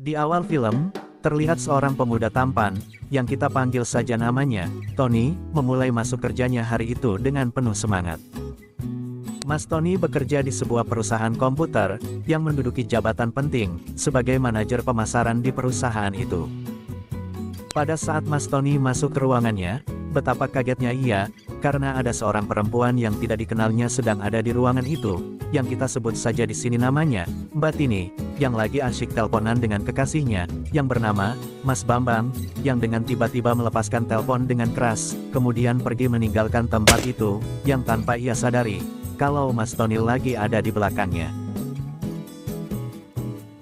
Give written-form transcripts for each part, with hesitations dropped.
Di awal film, terlihat seorang pemuda tampan, yang kita panggil saja namanya, Tony, memulai masuk kerjanya hari itu dengan penuh semangat. Mas Tony bekerja di sebuah perusahaan komputer, yang menduduki jabatan penting, sebagai manajer pemasaran di perusahaan itu. Pada saat Mas Tony masuk ke ruangannya, betapa kagetnya ia, karena ada seorang perempuan yang tidak dikenalnya sedang ada di ruangan itu, yang kita sebut saja di sini namanya, Mbak Tini, yang lagi asyik teleponan dengan kekasihnya, yang bernama Mas Bambang, yang dengan tiba-tiba melepaskan telepon dengan keras, kemudian pergi meninggalkan tempat itu, yang tanpa ia sadari, kalau Mas Tony lagi ada di belakangnya.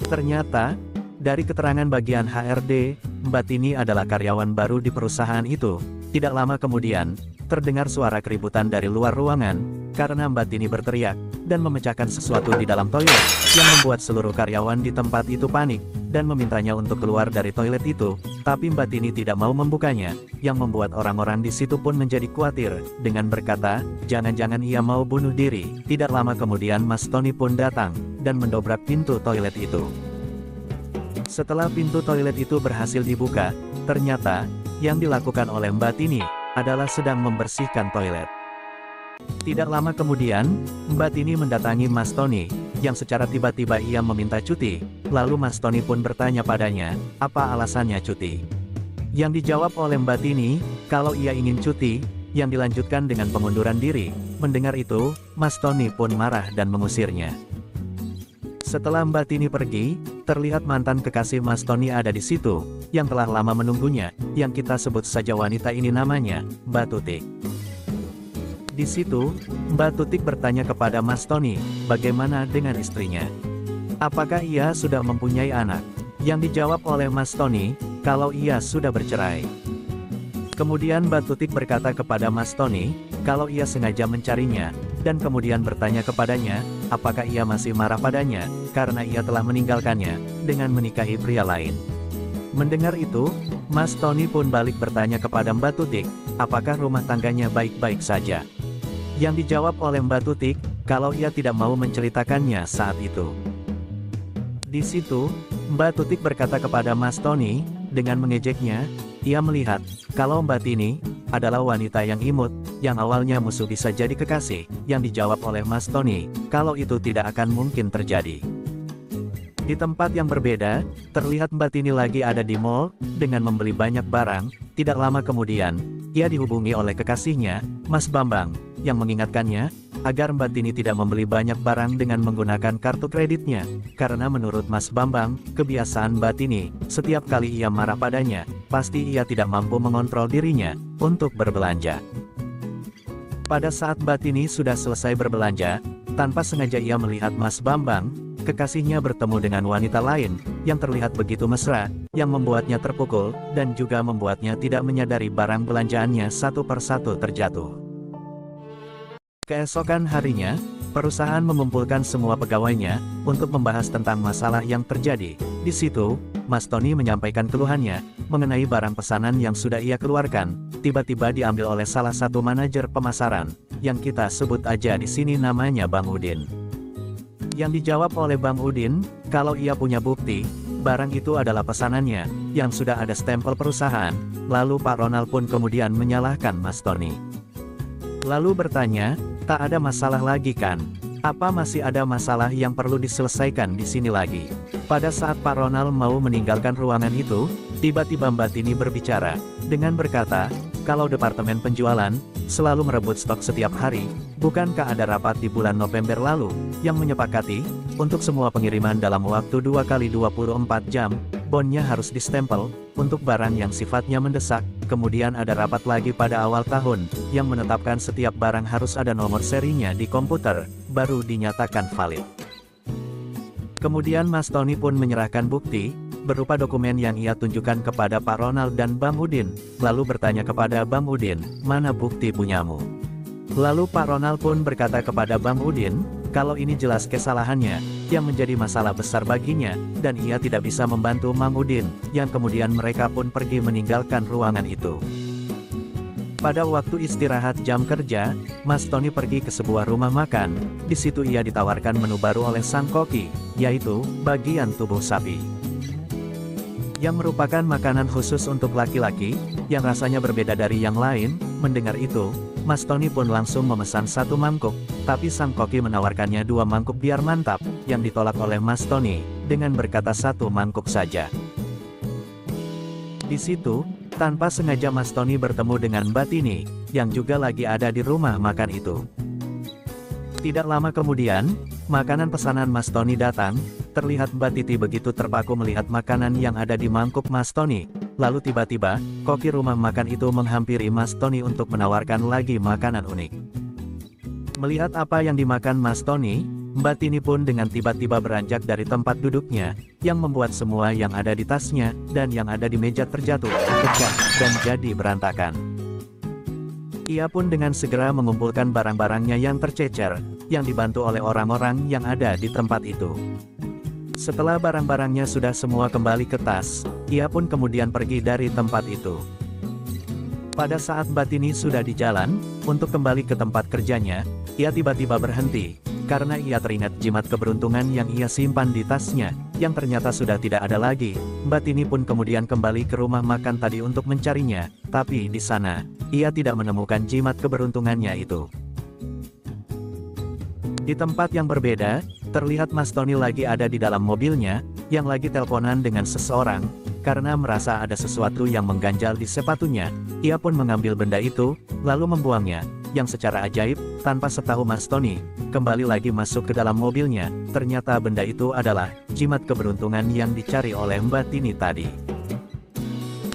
Ternyata, dari keterangan bagian HRD, Mbak Tini adalah karyawan baru di perusahaan itu. Tidak lama kemudian, terdengar suara keributan dari luar ruangan, karena Mbak Tini berteriak, dan memecahkan sesuatu di dalam toilet, yang membuat seluruh karyawan di tempat itu panik, dan memintanya untuk keluar dari toilet itu, tapi Mbak Tini tidak mau membukanya, yang membuat orang-orang di situ pun menjadi khawatir, dengan berkata, jangan-jangan ia mau bunuh diri. Tidak lama kemudian Mas Tony pun datang, dan mendobrak pintu toilet itu. Setelah pintu toilet itu berhasil dibuka, ternyata, yang dilakukan oleh Mbak Tini, adalah sedang membersihkan toilet. Tidak lama kemudian, Mbak Tini mendatangi Mas Tony, yang secara tiba-tiba ia meminta cuti, lalu Mas Tony pun bertanya padanya, apa alasannya cuti. Yang dijawab oleh Mbak Tini, kalau ia ingin cuti, yang dilanjutkan dengan pengunduran diri. Mendengar itu, Mas Tony pun marah dan mengusirnya. Setelah Mbak Tini pergi, terlihat mantan kekasih Mas Tony ada di situ, yang telah lama menunggunya, yang kita sebut saja wanita ini namanya, Mbak Tutik. Di situ, Mbak Tutik bertanya kepada Mas Tony, bagaimana dengan istrinya? Apakah ia sudah mempunyai anak? Yang dijawab oleh Mas Tony, kalau ia sudah bercerai. Kemudian Mbak Tutik berkata kepada Mas Tony, kalau ia sengaja mencarinya, dan kemudian bertanya kepadanya, apakah ia masih marah padanya, karena ia telah meninggalkannya, dengan menikahi pria lain. Mendengar itu, Mas Tony pun balik bertanya kepada Mbak Tutik, apakah rumah tangganya baik-baik saja? Yang dijawab oleh Mbak Tutik, kalau ia tidak mau menceritakannya saat itu. Di situ, Mbak Tutik berkata kepada Mas Tony, dengan mengejeknya, ia melihat, kalau Mbak Tini, adalah wanita yang imut, yang awalnya musuh bisa jadi kekasih, yang dijawab oleh Mas Tony, kalau itu tidak akan mungkin terjadi. Di tempat yang berbeda, terlihat Mbak Tini lagi ada di mall, dengan membeli banyak barang. Tidak lama kemudian, ia dihubungi oleh kekasihnya, Mas Bambang, yang mengingatkannya, agar Mbak Tini tidak membeli banyak barang dengan menggunakan kartu kreditnya, karena menurut Mas Bambang, kebiasaan Mbak Tini, setiap kali ia marah padanya, pasti ia tidak mampu mengontrol dirinya, untuk berbelanja. Pada saat Mbak Tini sudah selesai berbelanja, tanpa sengaja ia melihat Mas Bambang, kekasihnya bertemu dengan wanita lain, yang terlihat begitu mesra, yang membuatnya terpukul, dan juga membuatnya tidak menyadari barang belanjaannya satu persatu terjatuh. Keesokan harinya, perusahaan mengumpulkan semua pegawainya, untuk membahas tentang masalah yang terjadi. Di situ, Mas Tony menyampaikan keluhannya, mengenai barang pesanan yang sudah ia keluarkan, tiba-tiba diambil oleh salah satu manajer pemasaran, yang kita sebut aja di sini namanya Bang Udin. Yang dijawab oleh Bang Udin, kalau ia punya bukti, barang itu adalah pesanannya, yang sudah ada stempel perusahaan. Lalu Pak Ronald pun kemudian menyalahkan Mas Tony. Lalu bertanya, tak ada masalah lagi kan? Apa masih ada masalah yang perlu diselesaikan di sini lagi? Pada saat Pak Ronald mau meninggalkan ruangan itu, tiba-tiba Mbak Tini berbicara, dengan berkata, kalau departemen penjualan, selalu merebut stok setiap hari, bukankah ada rapat di bulan November lalu, yang menyepakati, untuk semua pengiriman dalam waktu 2 kali 24 jam, bonnya harus distempel, untuk barang yang sifatnya mendesak. Kemudian ada rapat lagi pada awal tahun, yang menetapkan setiap barang harus ada nomor serinya di komputer, baru dinyatakan valid. Kemudian Mas Tony pun menyerahkan bukti, berupa dokumen yang ia tunjukkan kepada Pak Ronald dan Bang Udin, lalu bertanya kepada Bang Udin, mana bukti punyamu? Lalu Pak Ronald pun berkata kepada Bang Udin, kalau ini jelas kesalahannya, yang menjadi masalah besar baginya, dan ia tidak bisa membantu Mang Udin, yang kemudian mereka pun pergi meninggalkan ruangan itu. Pada waktu istirahat jam kerja, Mas Tony pergi ke sebuah rumah makan. Di situ ia ditawarkan menu baru oleh sang koki, yaitu bagian tubuh sapi. yang merupakan makanan khusus untuk laki-laki, yang rasanya berbeda dari yang lain. Mendengar itu, Mas Tony pun langsung memesan 1 mangkuk, tapi sang koki menawarkannya 2 mangkuk biar mantap, yang ditolak oleh Mas Tony, dengan berkata 1 mangkuk saja. Di situ, tanpa sengaja Mas Tony bertemu dengan Mbak Tini, yang juga lagi ada di rumah makan itu. Tidak lama kemudian, makanan pesanan Mas Tony datang. Terlihat Mbak Titi begitu terpaku melihat makanan yang ada di mangkuk Mas Tony. Lalu tiba-tiba, koki rumah makan itu menghampiri Mas Tony untuk menawarkan lagi makanan unik. Melihat apa yang dimakan Mas Tony, Mbak Tini pun dengan tiba-tiba beranjak dari tempat duduknya, yang membuat semua yang ada di tasnya, dan yang ada di meja terjatuh, pecah, dan jadi berantakan. Ia pun dengan segera mengumpulkan barang-barangnya yang tercecer, yang dibantu oleh orang-orang yang ada di tempat itu. Setelah barang-barangnya sudah semua kembali ke tas, ia pun kemudian pergi dari tempat itu. Pada saat Mbak Tini sudah di jalan, untuk kembali ke tempat kerjanya, ia tiba-tiba berhenti, karena ia teringat jimat keberuntungan yang ia simpan di tasnya, yang ternyata sudah tidak ada lagi. Mbak Tini pun kemudian kembali ke rumah makan tadi untuk mencarinya, tapi di sana, ia tidak menemukan jimat keberuntungannya itu. Di tempat yang berbeda, terlihat Mas Tony lagi ada di dalam mobilnya, yang lagi teleponan dengan seseorang. Karena merasa ada sesuatu yang mengganjal di sepatunya, ia pun mengambil benda itu, lalu membuangnya, yang secara ajaib, tanpa setahu Mas Tony, kembali lagi masuk ke dalam mobilnya. Ternyata benda itu adalah jimat keberuntungan yang dicari oleh Mbak Tini tadi.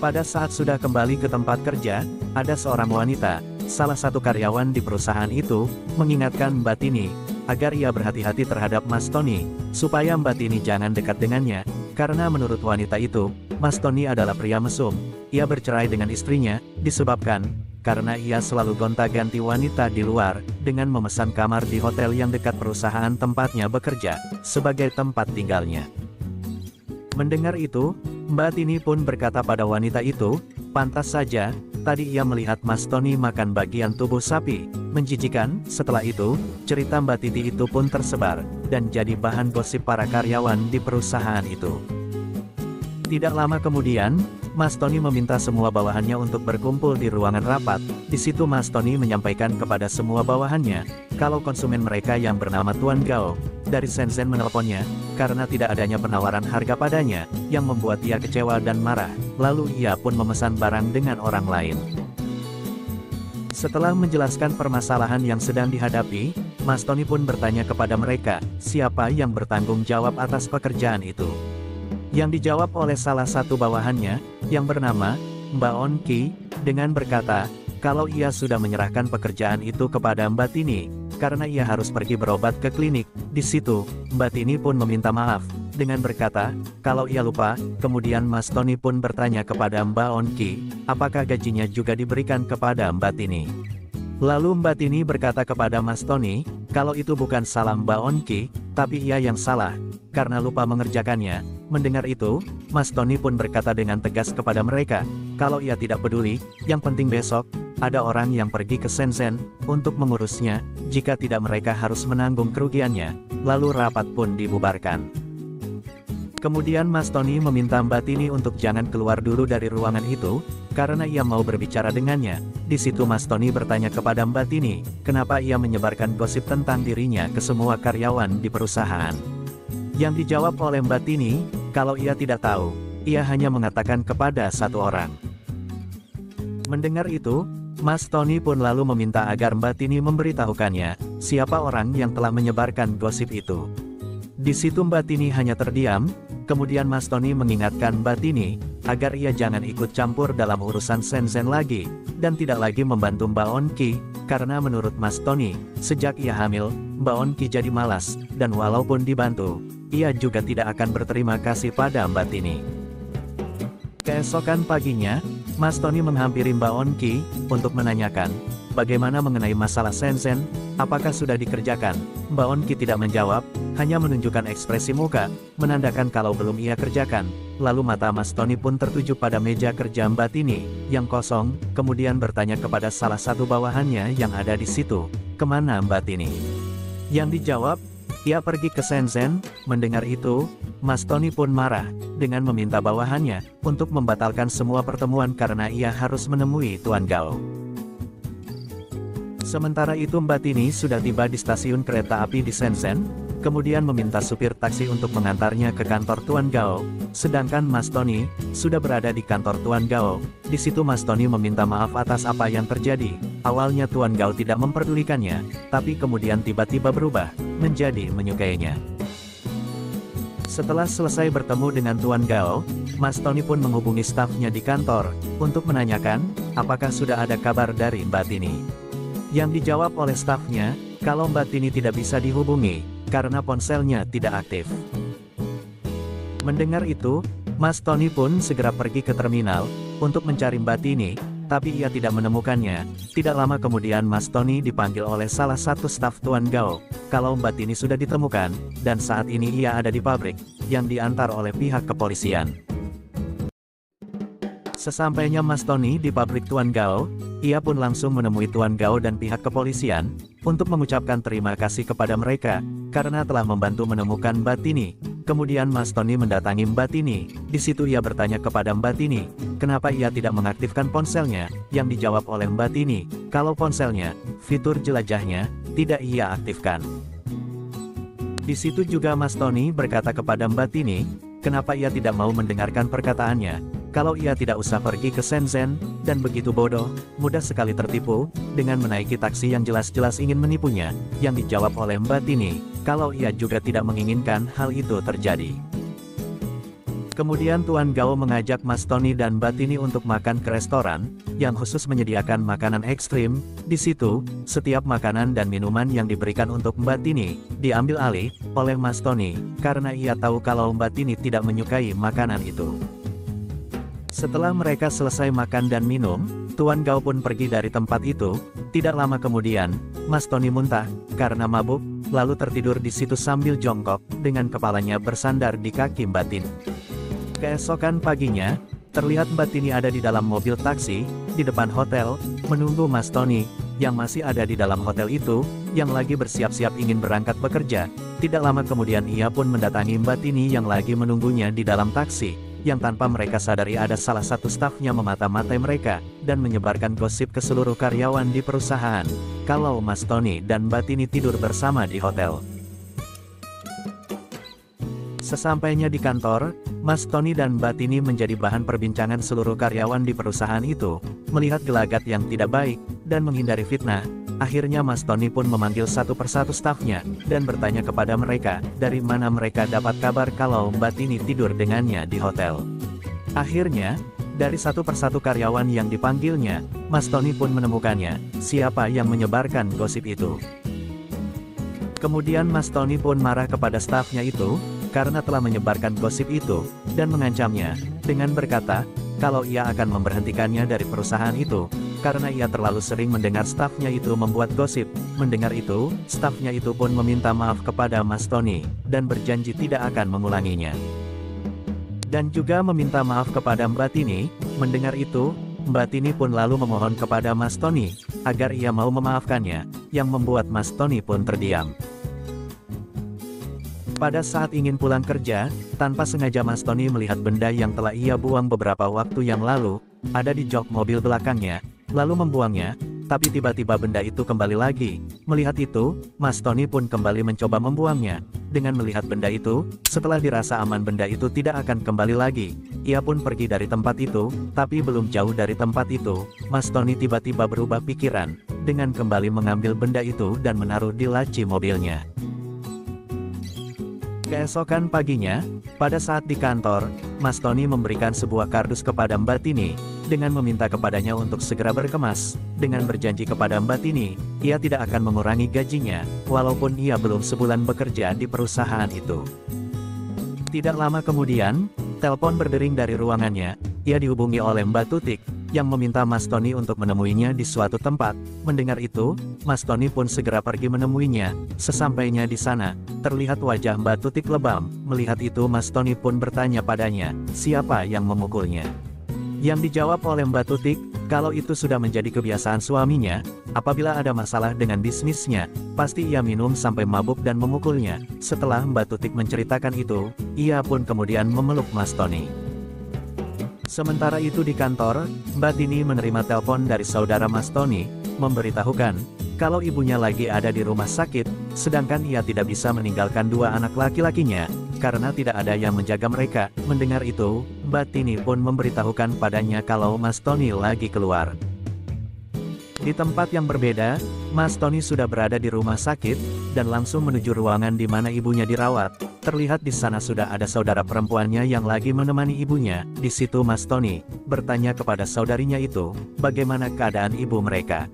Pada saat sudah kembali ke tempat kerja, ada seorang wanita, salah satu karyawan di perusahaan itu, mengingatkan Mbak Tini, agar ia berhati-hati terhadap Mas Tony, supaya Mbak Tini jangan dekat dengannya, karena menurut wanita itu, Mas Tony adalah pria mesum. Ia bercerai dengan istrinya, disebabkan, karena ia selalu gonta-ganti wanita di luar, dengan memesan kamar di hotel yang dekat perusahaan tempatnya bekerja, sebagai tempat tinggalnya. Mendengar itu, Mbak Tini pun berkata pada wanita itu, pantas saja, tadi ia melihat Mas Tony makan bagian tubuh sapi, menjijikan. Setelah itu, cerita Mbak Titi itu pun tersebar, dan jadi bahan gosip para karyawan di perusahaan itu. Tidak lama kemudian, Mas Tony meminta semua bawahannya untuk berkumpul di ruangan rapat. Di situ Mas Tony menyampaikan kepada semua bawahannya, kalau konsumen mereka yang bernama Tuan Gao, dari Shenzhen menelponnya, karena tidak adanya penawaran harga padanya, yang membuat ia kecewa dan marah. Lalu ia pun memesan barang dengan orang lain. Setelah menjelaskan permasalahan yang sedang dihadapi, Mas Tony pun bertanya kepada mereka, siapa yang bertanggung jawab atas pekerjaan itu. Yang dijawab oleh salah satu bawahannya, yang bernama Mbak On Ki, dengan berkata, kalau ia sudah menyerahkan pekerjaan itu kepada Mbak Tini, karena ia harus pergi berobat ke klinik. Di situ, Mbak Tini pun meminta maaf, dengan berkata, kalau ia lupa. Kemudian Mas Tony pun bertanya kepada Mbak On Ki, apakah gajinya juga diberikan kepada Mbak Tini. Lalu Mbak Tini berkata kepada Mas Tony, kalau itu bukan salah Mbak On Ki, tapi ia yang salah, karena lupa mengerjakannya. Mendengar itu, Mas Tony pun berkata dengan tegas kepada mereka, kalau ia tidak peduli, yang penting besok, ada orang yang pergi ke Shenzhen, untuk mengurusnya, jika tidak mereka harus menanggung kerugiannya. Lalu rapat pun dibubarkan. Kemudian Mas Tony meminta Mbak Tini untuk jangan keluar dulu dari ruangan itu, karena ia mau berbicara dengannya. Di situ Mas Tony bertanya kepada Mbak Tini, kenapa ia menyebarkan gosip tentang dirinya ke semua karyawan di perusahaan. Yang dijawab oleh Mbak Tini, kalau ia tidak tahu, ia hanya mengatakan kepada satu orang. Mendengar itu, Mas Tony pun lalu meminta agar Mbak Tini memberitahukannya, siapa orang yang telah menyebarkan gosip itu. Di situ Mbak Tini hanya terdiam. Kemudian Mas Tony mengingatkan Mbak Tini, agar ia jangan ikut campur dalam urusan Shenzhen lagi, dan tidak lagi membantu Mbak On Ki, karena menurut Mas Tony, sejak ia hamil, Mbak On Ki jadi malas, dan walaupun dibantu, ia juga tidak akan berterima kasih pada Mbak Tini. Keesokan paginya, Mas Tony menghampiri Mbak On Ki, untuk menanyakan, bagaimana mengenai masalah Shenzhen, apakah sudah dikerjakan? Mbak On Ki tidak menjawab, hanya menunjukkan ekspresi muka, menandakan kalau belum ia kerjakan. Lalu mata Mas Tony pun tertuju pada meja kerja Mbak Tini, yang kosong, kemudian bertanya kepada salah satu bawahannya yang ada di situ, kemana Mbak Tini? Yang dijawab, Ia pergi ke Shenzhen. Mendengar itu, Mas Tony pun marah, dengan meminta bawahannya, untuk membatalkan semua pertemuan karena ia harus menemui Tuan Gao. Sementara itu Mbak Tini sudah tiba di stasiun kereta api di Shenzhen, kemudian meminta supir taksi untuk mengantarnya ke kantor Tuan Gao, sedangkan Mas Tony sudah berada di kantor Tuan Gao. Di situ Mas Tony meminta maaf atas apa yang terjadi. Awalnya Tuan Gao tidak memperdulikannya, tapi kemudian tiba-tiba berubah, menjadi menyukainya. Setelah selesai bertemu dengan Tuan Gao, Mas Tony pun menghubungi stafnya di kantor, untuk menanyakan, apakah sudah ada kabar dari Mbak Tini. Yang dijawab oleh stafnya, kalau Mbak Tini tidak bisa dihubungi, karena ponselnya tidak aktif. Mendengar itu, Mas Tony pun segera pergi ke terminal, untuk mencari Mbak Tini, tapi ia tidak menemukannya. Tidak lama kemudian Mas Tony dipanggil oleh salah satu staf Tuan Gao, kalau Mbak Tini sudah ditemukan, dan saat ini ia ada di pabrik, yang diantar oleh pihak kepolisian. Sesampainya Mas Tony di pabrik Tuan Gao, ia pun langsung menemui Tuan Gao dan pihak kepolisian, untuk mengucapkan terima kasih kepada mereka, karena telah membantu menemukan Mbak Tini. Kemudian Mas Tony mendatangi Mbak Tini. Di situ ia bertanya kepada Mbak Tini, kenapa ia tidak mengaktifkan ponselnya, yang dijawab oleh Mbak Tini, kalau ponselnya, fitur jelajahnya, tidak ia aktifkan. Di situ juga Mas Tony berkata kepada Mbak Tini, kenapa ia tidak mau mendengarkan perkataannya, kalau ia tidak usah pergi ke Shenzhen, dan begitu bodoh, mudah sekali tertipu, dengan menaiki taksi yang jelas-jelas ingin menipunya, yang dijawab oleh Mbak Tini, kalau ia juga tidak menginginkan hal itu terjadi. Kemudian Tuan Gao mengajak Mas Tony dan Mbak Tini untuk makan ke restoran, yang khusus menyediakan makanan ekstrim. Di situ, setiap makanan dan minuman yang diberikan untuk Mbak Tini, diambil alih oleh Mas Tony, karena ia tahu kalau Mbak Tini tidak menyukai makanan itu. Setelah mereka selesai makan dan minum, Tuan Gao pun pergi dari tempat itu. Tidak lama kemudian, Mas Tony muntah, karena mabuk, lalu tertidur di situ sambil jongkok, dengan kepalanya bersandar di kaki Mbak Tini. Keesokan paginya, terlihat Mbak Tini ada di dalam mobil taksi, di depan hotel, menunggu Mas Tony, yang masih ada di dalam hotel itu, yang lagi bersiap-siap ingin berangkat bekerja. Tidak lama kemudian ia pun mendatangi Mbak Tini yang lagi menunggunya di dalam taksi, yang tanpa mereka sadari ada salah satu stafnya memata-matai mereka, dan menyebarkan gosip ke seluruh karyawan di perusahaan, kalau Mas Tony dan Mbak Tini tidur bersama di hotel. Sesampainya di kantor, Mas Tony dan Mbak Tini menjadi bahan perbincangan seluruh karyawan di perusahaan itu, melihat gelagat yang tidak baik, dan menghindari fitnah. Akhirnya Mas Tony pun memanggil satu persatu stafnya, dan bertanya kepada mereka, dari mana mereka dapat kabar kalau Mbak Tini tidur dengannya di hotel. Akhirnya, dari satu persatu karyawan yang dipanggilnya, Mas Tony pun menemukannya, siapa yang menyebarkan gosip itu. Kemudian Mas Tony pun marah kepada stafnya itu, karena telah menyebarkan gosip itu, dan mengancamnya, dengan berkata, kalau ia akan memberhentikannya dari perusahaan itu, karena ia terlalu sering mendengar stafnya itu membuat gosip. Mendengar itu, stafnya itu pun meminta maaf kepada Mas Tony, dan berjanji tidak akan mengulanginya. Dan juga meminta maaf kepada Mbak Tini. Mendengar itu, Mbak Tini pun lalu memohon kepada Mas Tony, agar ia mau memaafkannya, yang membuat Mas Tony pun terdiam. Pada saat ingin pulang kerja, tanpa sengaja Mas Tony melihat benda yang telah ia buang beberapa waktu yang lalu, ada di jok mobil belakangnya, lalu membuangnya, tapi tiba-tiba benda itu kembali lagi. Melihat itu, Mas Tony pun kembali mencoba membuangnya. Dengan melihat benda itu, setelah dirasa aman benda itu tidak akan kembali lagi, ia pun pergi dari tempat itu, tapi belum jauh dari tempat itu, Mas Tony tiba-tiba berubah pikiran, dengan kembali mengambil benda itu dan menaruh di laci mobilnya. Keesokan paginya, pada saat di kantor, Mas Tony memberikan sebuah kardus kepada Mbak Tini, dengan meminta kepadanya untuk segera berkemas, dengan berjanji kepada Mbak Tini, ia tidak akan mengurangi gajinya, walaupun ia belum sebulan bekerja di perusahaan itu. Tidak lama kemudian, telepon berdering dari ruangannya, ia dihubungi oleh Mbak Tutik, yang meminta Mas Tony untuk menemuinya di suatu tempat. Mendengar itu, Mas Tony pun segera pergi menemuinya. Sesampainya di sana, terlihat wajah Mbak Tutik lebam. Melihat itu Mas Tony pun bertanya padanya, siapa yang memukulnya? Yang dijawab oleh Mbak Tutik, Kalau itu sudah menjadi kebiasaan suaminya, apabila ada masalah dengan bisnisnya, pasti ia minum sampai mabuk dan memukulnya. Setelah Mbak Tutik menceritakan itu, ia pun kemudian memeluk Mas Tony. Sementara itu di kantor, Mbak Tini menerima telepon dari saudara Mas Tony, memberitahukan kalau ibunya lagi ada di rumah sakit, sedangkan ia tidak bisa meninggalkan dua anak laki-lakinya, karena tidak ada yang menjaga mereka. Mendengar itu, Mbak Tini pun memberitahukan padanya kalau Mas Tony lagi keluar. Di tempat yang berbeda, Mas Tony sudah berada di rumah sakit, dan langsung menuju ruangan di mana ibunya dirawat. Terlihat di sana sudah ada saudara perempuannya yang lagi menemani ibunya. Di situ Mas Tony bertanya kepada saudarinya itu, bagaimana keadaan ibu mereka.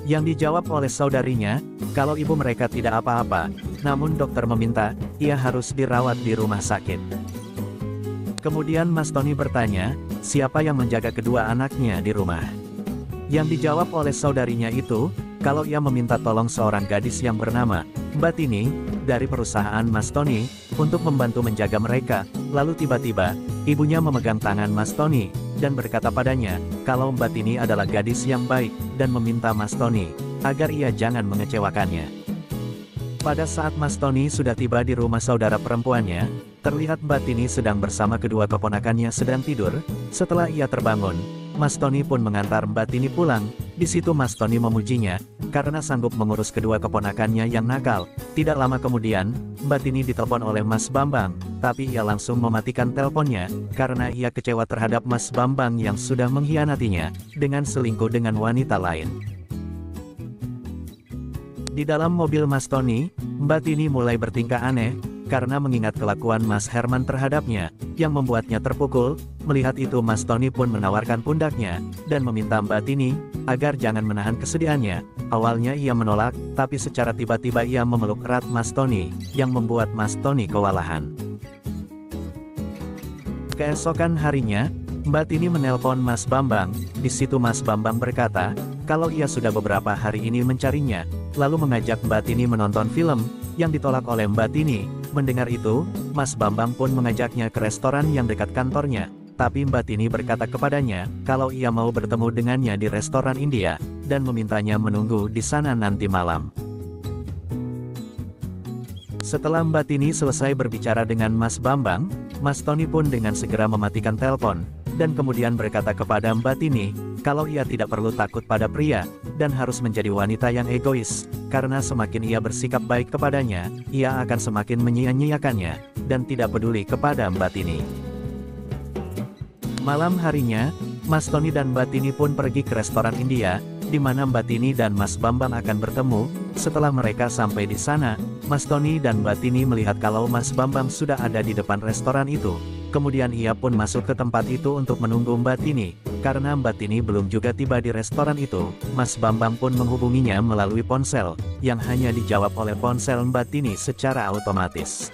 Yang dijawab oleh saudarinya, kalau ibu mereka tidak apa-apa, namun dokter meminta, ia harus dirawat di rumah sakit. Kemudian Mas Tony bertanya, siapa yang menjaga kedua anaknya di rumah? Yang dijawab oleh saudarinya itu, kalau ia meminta tolong seorang gadis yang bernama Mbak Tini, dari perusahaan Mas Tony, untuk membantu menjaga mereka. Lalu tiba-tiba, ibunya memegang tangan Mas Tony, dan berkata padanya, kalau Mbak Tini adalah gadis yang baik, dan meminta Mas Tony, agar ia jangan mengecewakannya. Pada saat Mas Tony sudah tiba di rumah saudara perempuannya, terlihat Mbak Tini sedang bersama kedua keponakannya sedang tidur. Setelah ia terbangun, Mas Tony pun mengantar Mbak Tini pulang. Di situ Mas Tony memujinya, karena sanggup mengurus kedua keponakannya yang nakal. Tidak lama kemudian, Mbak Tini ditelepon oleh Mas Bambang, tapi ia langsung mematikan teleponnya, karena ia kecewa terhadap Mas Bambang yang sudah mengkhianatinya, dengan selingkuh dengan wanita lain. Di dalam mobil Mas Tony, Mbak Tini mulai bertingkah aneh, karena mengingat kelakuan Mas Herman terhadapnya, yang membuatnya terpukul. Melihat itu Mas Tony pun menawarkan pundaknya, dan meminta Mbak Tini, agar jangan menahan kesedihannya. Awalnya ia menolak, tapi secara tiba-tiba ia memeluk erat Mas Tony, yang membuat Mas Tony kewalahan. Keesokan harinya, Mbak Tini menelpon Mas Bambang. Di situ Mas Bambang berkata, kalau ia sudah beberapa hari ini mencarinya, lalu mengajak Mbak Tini menonton film, yang ditolak oleh Mbak Tini. Mendengar itu, Mas Bambang pun mengajaknya ke restoran yang dekat kantornya, tapi Mbak Tini berkata kepadanya, kalau ia mau bertemu dengannya di restoran India, dan memintanya menunggu di sana nanti malam. Setelah Mbak Tini selesai berbicara dengan Mas Bambang, Mas Tony pun dengan segera mematikan telepon, dan kemudian berkata kepada Mbak Tini, kalau ia tidak perlu takut pada pria, dan harus menjadi wanita yang egois, karena semakin ia bersikap baik kepadanya, ia akan semakin menyia-nyiakannya, dan tidak peduli kepada Mbak Tini. Malam harinya, Mas Tony dan Mbak Tini pun pergi ke restoran India, di mana Mbak Tini dan Mas Bambang akan bertemu. Setelah mereka sampai di sana, Mas Tony dan Mbak Tini melihat kalau Mas Bambang sudah ada di depan restoran itu. Kemudian ia pun masuk ke tempat itu untuk menunggu Mbak Tini. Karena Mbak Tini belum juga tiba di restoran itu, Mas Bambang pun menghubunginya melalui ponsel, yang hanya dijawab oleh ponsel Mbak Tini secara otomatis.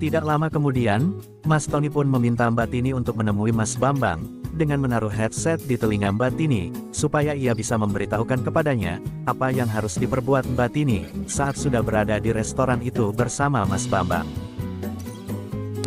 Tidak lama kemudian, Mas Tony pun meminta Mbak Tini untuk menemui Mas Bambang, dengan menaruh headset di telinga Mbak Tini, supaya ia bisa memberitahukan kepadanya, apa yang harus diperbuat Mbak Tini, saat sudah berada di restoran itu bersama Mas Bambang.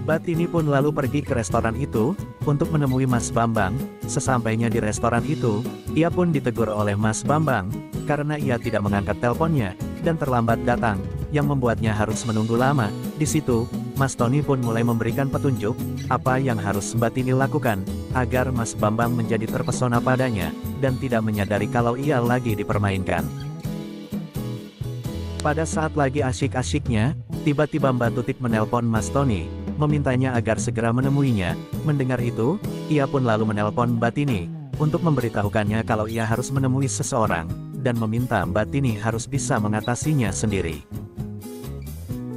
Mbak Tini pun lalu pergi ke restoran itu, untuk menemui Mas Bambang. Sesampainya di restoran itu, ia pun ditegur oleh Mas Bambang, karena ia tidak mengangkat teleponnya, dan terlambat datang, yang membuatnya harus menunggu lama. Di situ, Mas Tony pun mulai memberikan petunjuk, apa yang harus Mbak Tini lakukan, agar Mas Bambang menjadi terpesona padanya, dan tidak menyadari kalau ia lagi dipermainkan. Pada saat lagi asyik-asyiknya, tiba-tiba Mbak Tutik menelpon Mas Tony, memintanya agar segera menemuinya. Mendengar itu, ia pun lalu menelpon Mbak Tini, untuk memberitahukannya kalau ia harus menemui seseorang, dan meminta Mbak Tini harus bisa mengatasinya sendiri.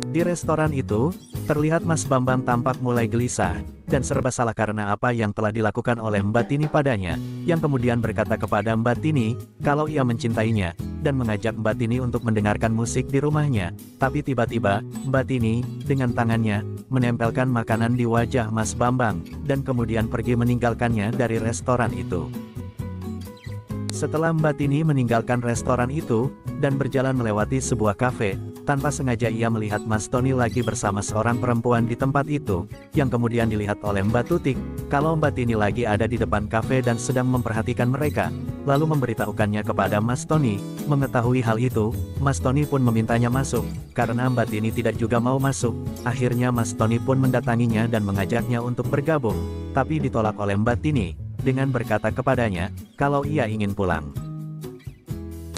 Di restoran itu, terlihat Mas Bambang tampak mulai gelisah, dan serba salah karena apa yang telah dilakukan oleh Mbak Tini padanya, yang kemudian berkata kepada Mbak Tini, kalau ia mencintainya, dan mengajak Mbak Tini untuk mendengarkan musik di rumahnya. Tapi tiba-tiba, Mbak Tini, dengan tangannya, menempelkan makanan di wajah Mas Bambang, dan kemudian pergi meninggalkannya dari restoran itu. Setelah Mbak Tini meninggalkan restoran itu, dan berjalan melewati sebuah kafe, Tanpa sengaja ia melihat Mas Tony lagi bersama seorang perempuan di tempat itu, yang kemudian dilihat oleh Mbak Tutik, kalau Mbak Tini lagi ada di depan kafe dan sedang memperhatikan mereka, lalu memberitahukannya kepada Mas Tony. Mengetahui hal itu, Mas Tony pun memintanya masuk, karena Mbak Tini tidak juga mau masuk. Akhirnya Mas Tony pun mendatanginya dan mengajaknya untuk bergabung, tapi ditolak oleh Mbak Tini, dengan berkata kepadanya, kalau ia ingin pulang.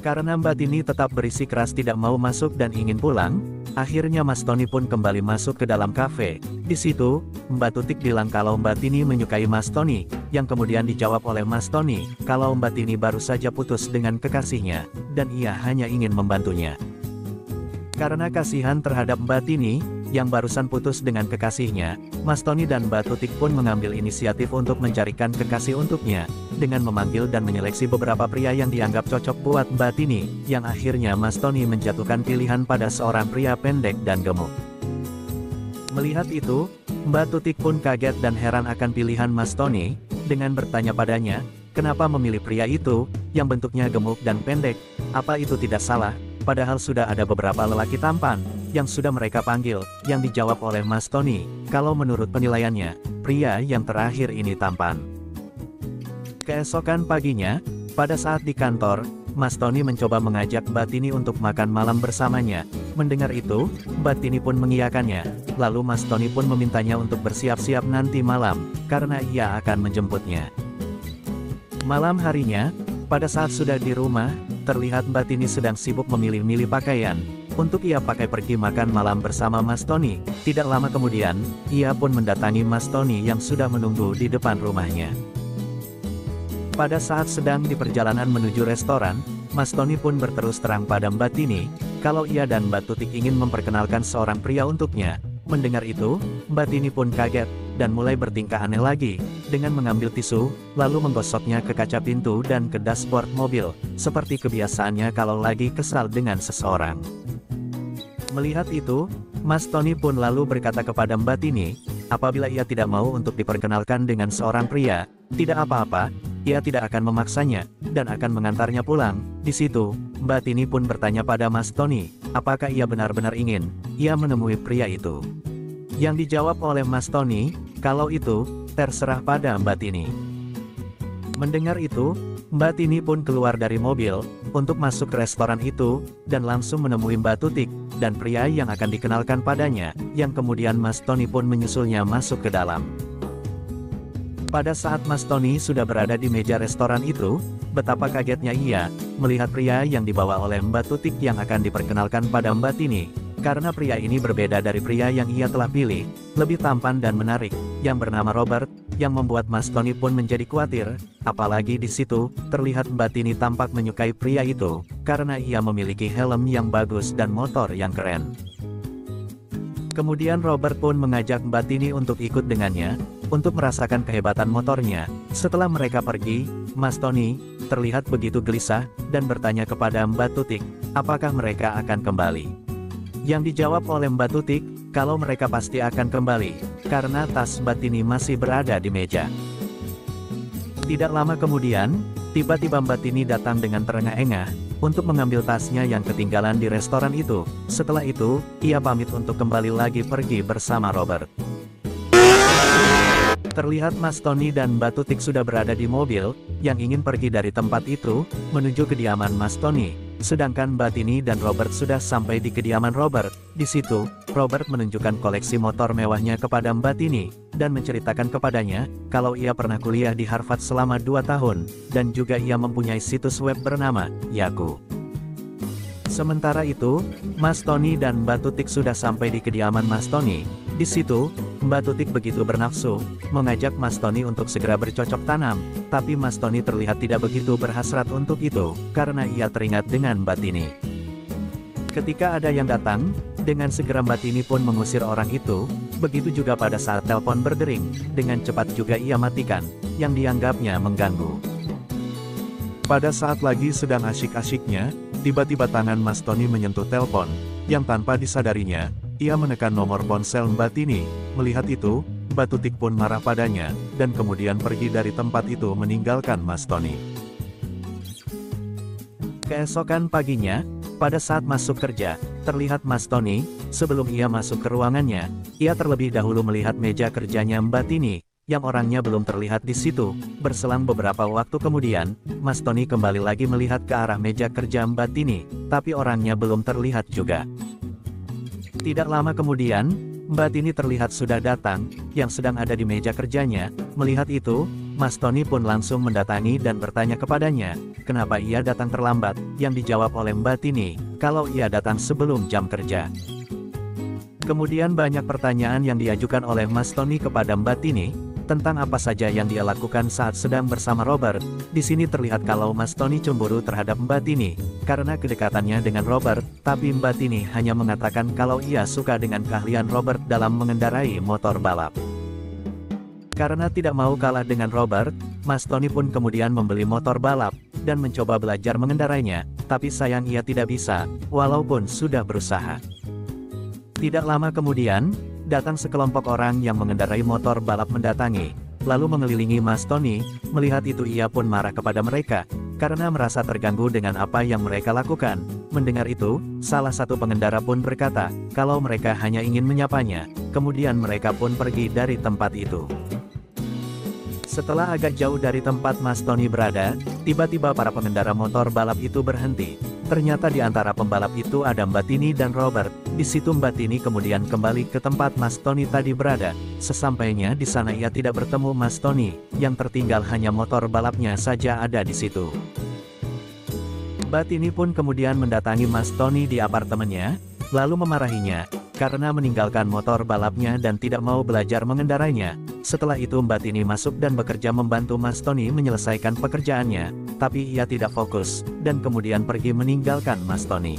Karena Mbak Tini tetap berisikeras tidak mau masuk dan ingin pulang, akhirnya Mas Tony pun kembali masuk ke dalam kafe. Di situ, Mbak Tutik bilang kalau Mbak Tini menyukai Mas Tony, yang kemudian dijawab oleh Mas Tony, kalau Mbak Tini baru saja putus dengan kekasihnya, dan ia hanya ingin membantunya. Karena kasihan terhadap Mbak Tini, yang barusan putus dengan kekasihnya, Mas Tony dan Mbak Tutik pun mengambil inisiatif untuk mencarikan kekasih untuknya, dengan memanggil dan menyeleksi beberapa pria yang dianggap cocok buat Mbak Tini, yang akhirnya Mas Tony menjatuhkan pilihan pada seorang pria pendek dan gemuk. Melihat itu, Mbak Tutik pun kaget dan heran akan pilihan Mas Tony, dengan bertanya padanya, kenapa memilih pria itu, yang bentuknya gemuk dan pendek, apa itu tidak salah? Padahal sudah ada beberapa lelaki tampan, yang sudah mereka panggil, yang dijawab oleh Mas Tony, kalau menurut penilaiannya, pria yang terakhir ini tampan. Keesokan paginya, pada saat di kantor, Mas Tony mencoba mengajak Mbak Tini untuk makan malam bersamanya. Mendengar itu, Mbak Tini pun mengiyakannya, lalu Mas Tony pun memintanya untuk bersiap-siap nanti malam, karena ia akan menjemputnya. Malam harinya, pada saat sudah di rumah, terlihat Mbak Tini sedang sibuk memilih-milih pakaian, untuk ia pakai pergi makan malam bersama Mas Tony. Tidak lama kemudian, ia pun mendatangi Mas Tony yang sudah menunggu di depan rumahnya. Pada saat sedang di perjalanan menuju restoran, Mas Tony pun berterus terang pada Mbak Tini, kalau ia dan Mbak Tutik ingin memperkenalkan seorang pria untuknya. Mendengar itu, Mbak Tini pun kaget, dan mulai bertingkah aneh lagi, dengan mengambil tisu, lalu menggosoknya ke kaca pintu dan ke dashboard mobil, seperti kebiasaannya kalau lagi kesal dengan seseorang. Melihat itu, Mas Tony pun lalu berkata kepada Mbak Tini, apabila ia tidak mau untuk diperkenalkan dengan seorang pria, tidak apa-apa, ia tidak akan memaksanya, dan akan mengantarnya pulang. Di situ, Mbak Tini pun bertanya pada Mas Tony, apakah ia benar-benar ingin ia menemui pria itu. Yang dijawab oleh Mas Tony, kalau itu, terserah pada Mbak Tini. Mendengar itu, Mbak Tini pun keluar dari mobil, untuk masuk ke restoran itu, dan langsung menemui Mbak Tutik, dan pria yang akan dikenalkan padanya, yang kemudian Mas Tony pun menyusulnya masuk ke dalam. Pada saat Mas Tony sudah berada di meja restoran itu, betapa kagetnya ia, melihat pria yang dibawa oleh Mbak Tutik yang akan diperkenalkan pada Mbak Tini. Karena pria ini berbeda dari pria yang ia telah pilih, lebih tampan dan menarik, yang bernama Robert, yang membuat Mas Tony pun menjadi khawatir, apalagi di situ, terlihat Mbak Tini tampak menyukai pria itu, karena ia memiliki helm yang bagus dan motor yang keren. Kemudian Robert pun mengajak Mbak Tini untuk ikut dengannya, untuk merasakan kehebatan motornya. Setelah mereka pergi, Mas Tony terlihat begitu gelisah, dan bertanya kepada Mbak Tutik, apakah mereka akan kembali. Yang dijawab oleh Mbak Tutik, kalau mereka pasti akan kembali, karena tas Mbak Tini masih berada di meja. Tidak lama kemudian, tiba-tiba Mbak Tini datang dengan terengah-engah, untuk mengambil tasnya yang ketinggalan di restoran itu. Setelah itu, ia pamit untuk kembali lagi pergi bersama Robert. Terlihat Mas Tony dan Mbak Tutik sudah berada di mobil, yang ingin pergi dari tempat itu, menuju kediaman Mas Tony. Sedangkan Mbak Tini dan Robert sudah sampai di kediaman Robert. Di situ, Robert menunjukkan koleksi motor mewahnya kepada Mbak Tini, dan menceritakan kepadanya, kalau ia pernah kuliah di Harvard selama 2 tahun, dan juga ia mempunyai situs web bernama Yahoo. Sementara itu, Mas Tony dan Mbak Tutik sudah sampai di kediaman Mas Tony. Di situ, Mbak Tutik begitu bernafsu, mengajak Mas Tony untuk segera bercocok tanam, tapi Mas Tony terlihat tidak begitu berhasrat untuk itu, karena ia teringat dengan Mbak Tini. Ketika ada yang datang, dengan segera Mbak Tini pun mengusir orang itu, begitu juga pada saat telepon berdering, dengan cepat juga ia matikan, yang dianggapnya mengganggu. Pada saat lagi sedang asyik-asyiknya, tiba-tiba tangan Mas Tony menyentuh telepon, yang tanpa disadarinya, ia menekan nomor ponsel Mbak Tini. Melihat itu, Mbak Tutik pun marah padanya, dan kemudian pergi dari tempat itu meninggalkan Mas Tony. Keesokan paginya, Pada saat masuk kerja, terlihat Mas Tony, sebelum ia masuk ke ruangannya, ia terlebih dahulu melihat meja kerjanya Mbak Tini, yang orangnya belum terlihat di situ. Berselang beberapa waktu kemudian, Mas Tony kembali lagi melihat ke arah meja kerja Mbak Tini, tapi orangnya belum terlihat juga. Tidak lama kemudian, Mbak Tini terlihat sudah datang, yang sedang ada di meja kerjanya. Melihat itu, Mas Tony pun langsung mendatangi dan bertanya kepadanya, kenapa ia datang terlambat, yang dijawab oleh Mbak Tini, kalau ia datang sebelum jam kerja. Kemudian banyak pertanyaan yang diajukan oleh Mas Tony kepada Mbak Tini, tentang apa saja yang dia lakukan saat sedang bersama Robert. Di sini terlihat kalau Mas Tony cemburu terhadap Mbak Tini, karena kedekatannya dengan Robert, tapi Mbak Tini hanya mengatakan kalau ia suka dengan keahlian Robert dalam mengendarai motor balap. Karena tidak mau kalah dengan Robert, Mas Tony pun kemudian membeli motor balap, dan mencoba belajar mengendarainya, tapi sayang ia tidak bisa, walaupun sudah berusaha. Tidak lama kemudian, datang sekelompok orang yang mengendarai motor balap mendatangi, lalu mengelilingi Mas Tony. Melihat itu ia pun marah kepada mereka, karena merasa terganggu dengan apa yang mereka lakukan. Mendengar itu, salah satu pengendara pun berkata, kalau mereka hanya ingin menyapanya, kemudian mereka pun pergi dari tempat itu. Setelah agak jauh dari tempat Mas Tony berada, tiba-tiba para pengendara motor balap itu berhenti. Ternyata di antara pembalap itu ada Mbak Tini dan Robert. Di situ Mbak Tini kemudian kembali ke tempat Mas Tony tadi berada. Sesampainya di sana ia tidak bertemu Mas Tony, yang tertinggal hanya motor balapnya saja ada di situ. Mbak Tini pun kemudian mendatangi Mas Tony di apartemennya, lalu memarahinya, karena meninggalkan motor balapnya dan tidak mau belajar mengendarainya. Setelah itu Mbak Tini masuk dan bekerja membantu Mas Tony menyelesaikan pekerjaannya, tapi ia tidak fokus, dan kemudian pergi meninggalkan Mas Tony.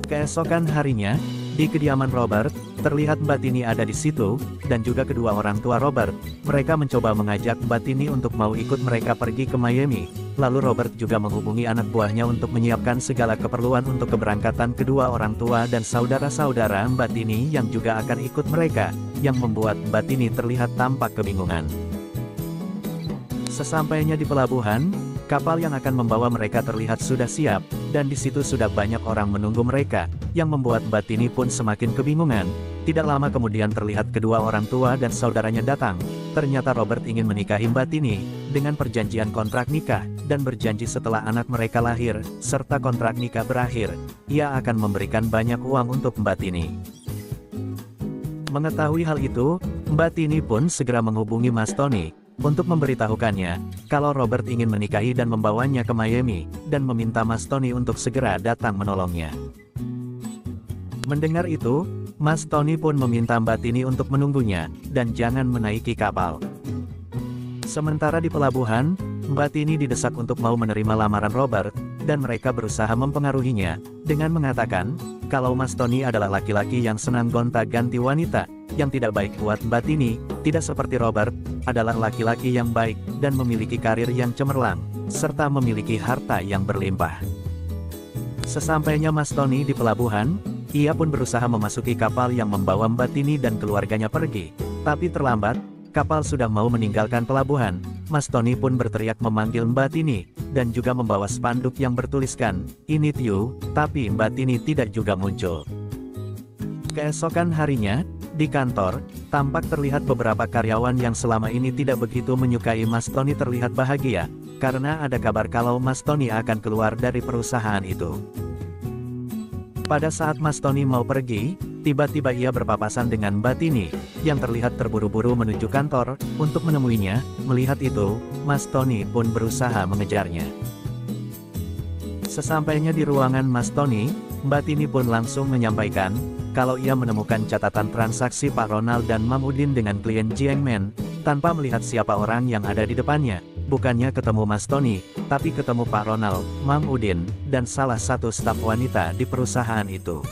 Keesokan harinya, di kediaman Robert, terlihat Mbak Tini ada di situ, dan juga kedua orang tua Robert. Mereka mencoba mengajak Mbak Tini untuk mau ikut mereka pergi ke Miami. Lalu Robert juga menghubungi anak buahnya untuk menyiapkan segala keperluan untuk keberangkatan kedua orang tua dan saudara-saudara Mbak Tini yang juga akan ikut mereka, yang membuat Mbak Tini terlihat tampak kebingungan. Sesampainya di pelabuhan, kapal yang akan membawa mereka terlihat sudah siap, dan di situ sudah banyak orang menunggu mereka, yang membuat Mbak Tini pun semakin kebingungan. Tidak lama kemudian terlihat kedua orang tua dan saudaranya datang. Ternyata Robert ingin menikahi Mbak Tini, dengan perjanjian kontrak nikah, dan berjanji setelah anak mereka lahir, serta kontrak nikah berakhir, ia akan memberikan banyak uang untuk Mbak Tini. Mengetahui hal itu, Mbak Tini pun segera menghubungi Mas Tony, untuk memberitahukannya, kalau Robert ingin menikahi dan membawanya ke Miami, dan meminta Mas Tony untuk segera datang menolongnya. Mendengar itu, Mas Tony pun meminta Mbak Tini untuk menunggunya, dan jangan menaiki kapal. Sementara di pelabuhan, Mbak Tini didesak untuk mau menerima lamaran Robert, dan mereka berusaha mempengaruhinya, dengan mengatakan, kalau Mas Tony adalah laki-laki yang senang gonta-ganti wanita, yang tidak baik buat Mbak Tini, tidak seperti Robert, adalah laki-laki yang baik, dan memiliki karir yang cemerlang, serta memiliki harta yang berlimpah. Sesampainya Mas Tony di pelabuhan, ia pun berusaha memasuki kapal yang membawa Mbak Tini dan keluarganya pergi, tapi terlambat, kapal sudah mau meninggalkan pelabuhan. Mas Tony pun berteriak memanggil Mbak Tini, dan juga membawa spanduk yang bertuliskan, "I need you," tapi Mbak Tini tidak juga muncul. Keesokan harinya, di kantor, tampak terlihat beberapa karyawan yang selama ini tidak begitu menyukai Mas Tony terlihat bahagia, karena ada kabar kalau Mas Tony akan keluar dari perusahaan itu. Pada saat Mas Tony mau pergi, tiba-tiba ia berpapasan dengan Mbak Tini, yang terlihat terburu-buru menuju kantor, untuk menemuinya. Melihat itu, Mas Tony pun berusaha mengejarnya. Sesampainya di ruangan Mas Tony, Mbak Tini pun langsung menyampaikan, kalau ia menemukan catatan transaksi Pak Ronald dan Mang Udin dengan klien Jiang Men, tanpa melihat siapa orang yang ada di depannya. Bukannya ketemu Mas Tony, tapi ketemu Pak Ronald, Mang Udin, dan salah satu staf wanita di perusahaan itu.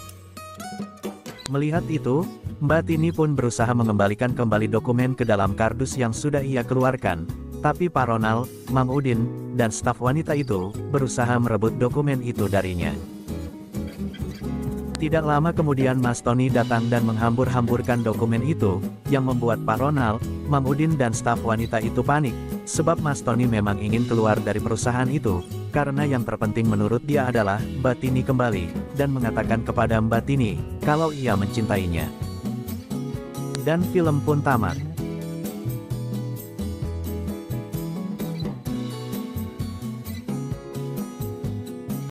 Melihat itu, Mbak Tini pun berusaha mengembalikan kembali dokumen ke dalam kardus yang sudah ia keluarkan, tapi Pak Ronald, Mang Udin, dan staf wanita itu berusaha merebut dokumen itu darinya. Tidak lama kemudian Mas Tony datang dan menghambur-hamburkan dokumen itu, yang membuat Pak Ronald, Mang Udin dan staf wanita itu panik, sebab Mas Tony memang ingin keluar dari perusahaan itu, Karena yang terpenting menurut dia adalah Mbak Tini kembali, dan mengatakan kepada Mbak Tini, kalau ia mencintainya. Dan film pun tamat.